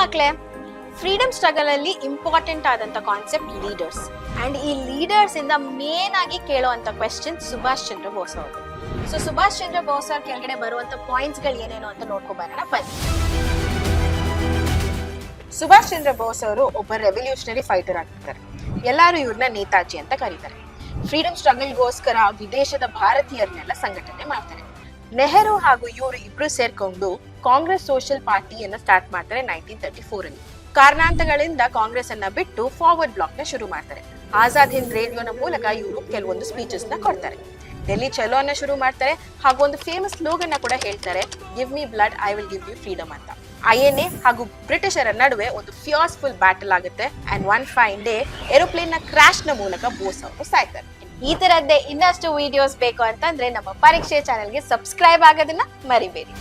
ಮಕ್ಕಳೇ, freedom struggle ಅಲ್ಲಿ important ಆದಂತ ಕಾನ್ಸೆಪ್ಟ್ ಲೀಡರ್ಸ್. ಅಂಡ್ ಈ ಲೀಡರ್ಸ್ ಇಂದ ಮೇನ್ ಆಗಿ ಕೇಳುವಂತ ಕ್ವೆಶ್ಚನ್ ಸುಭಾಷ್ ಚಂದ್ರ ಬೋಸ್ ಅವರು. ಸೊ ಸುಭಾಷ್ ಚಂದ್ರ ಬೋಸ್ ಅವ್ರ ಕೆಳಗಡೆ ಬರುವಂತ ಪಾಯಿಂಟ್ಸ್ ಗಳು ಏನೇನು ಅಂತ ನೋಡ್ಕೊಬರೋಣ ಬನ್ನಿ. ಸುಭಾಷ್ ಚಂದ್ರ ಬೋಸ್ ಅವರು ಒಬ್ಬ ರೆವಲ್ಯೂಷನರಿ ಫೈಟರ್ ಆಗಿರ್ತಾರೆ. ಎಲ್ಲರೂ ಇವ್ರನ್ನ ನೇತಾಜಿ ಅಂತ ಕರೀತಾರೆ. ಫ್ರೀಡಮ್ ಸ್ಟ್ರಗಲ್ಗೋಸ್ಕರ ವಿದೇಶದ ಭಾರತೀಯರನ್ನೆಲ್ಲ ಸಂಘಟನೆ ಮಾಡ್ತಾರೆ. ನೆಹರು ಹಾಗೂ ಇವರು ಇಬ್ರು ಸೇರ್ಕೊಂಡು ಕಾಂಗ್ರೆಸ್ ಸೋಷಿಯಲ್ ಪಾರ್ಟಿಯನ್ನ ಸ್ಟಾರ್ಟ್ ಮಾಡ್ತಾರೆ 1934 ಅಲ್ಲಿ. ಕಾರಣಾಂತರಗಳಿಂದ ಕಾಂಗ್ರೆಸ್ ಅನ್ನ ಬಿಟ್ಟು ಫಾರ್ವರ್ಡ್ ಬ್ಲಾಕ್ ನ ಶುರು ಮಾಡ್ತಾರೆ. ಆಜಾದ್ ಹಿಂದ್ ರೇಡಿಯೋನ ಮೂಲಕ ಇವರು ಕೆಲವೊಂದು ಸ್ಪೀಚಸ್ ನ ಕೊಡ್ತಾರೆ. ಡೆಲ್ಲಿ ಚಲೋ ಅನ್ನ ಶುರು ಮಾಡ್ತಾರೆ ಹಾಗೂ ಒಂದು ಫೇಮಸ್ ಸ್ಲೋಗನ್ ನ ಕೂಡ ಹೇಳ್ತಾರೆ, give me blood I will give you freedom ಅಂತ. INA ಹಾಗೂ ಬ್ರಿಟಿಷರ ನಡುವೆ ಒಂದು ಫಿಯರ್ಸ್ಫುಲ್ ಬ್ಯಾಟಲ್ ಆಗುತ್ತೆ. And one fine day aeroplane ನ ಕ್ರಾಶ್ ನ ಮೂಲಕ ಬೋಸ್ ಅವರು ಸಾಯ್ತಾರೆ. ಈ ತರದ್ದೇ ಇನ್ನಷ್ಟು ವಿಡಿಯೋಸ್ ಬೇಕು ಅಂತಂದ್ರೆ ನಮ್ಮ ಪರೀಕ್ಷೆ ಚಾನೆಲ್ಗೆ ಸಬ್ಸ್ಕ್ರೈಬ್ ಆಗೋದನ್ನ ಮರಿಬೇಡಿ.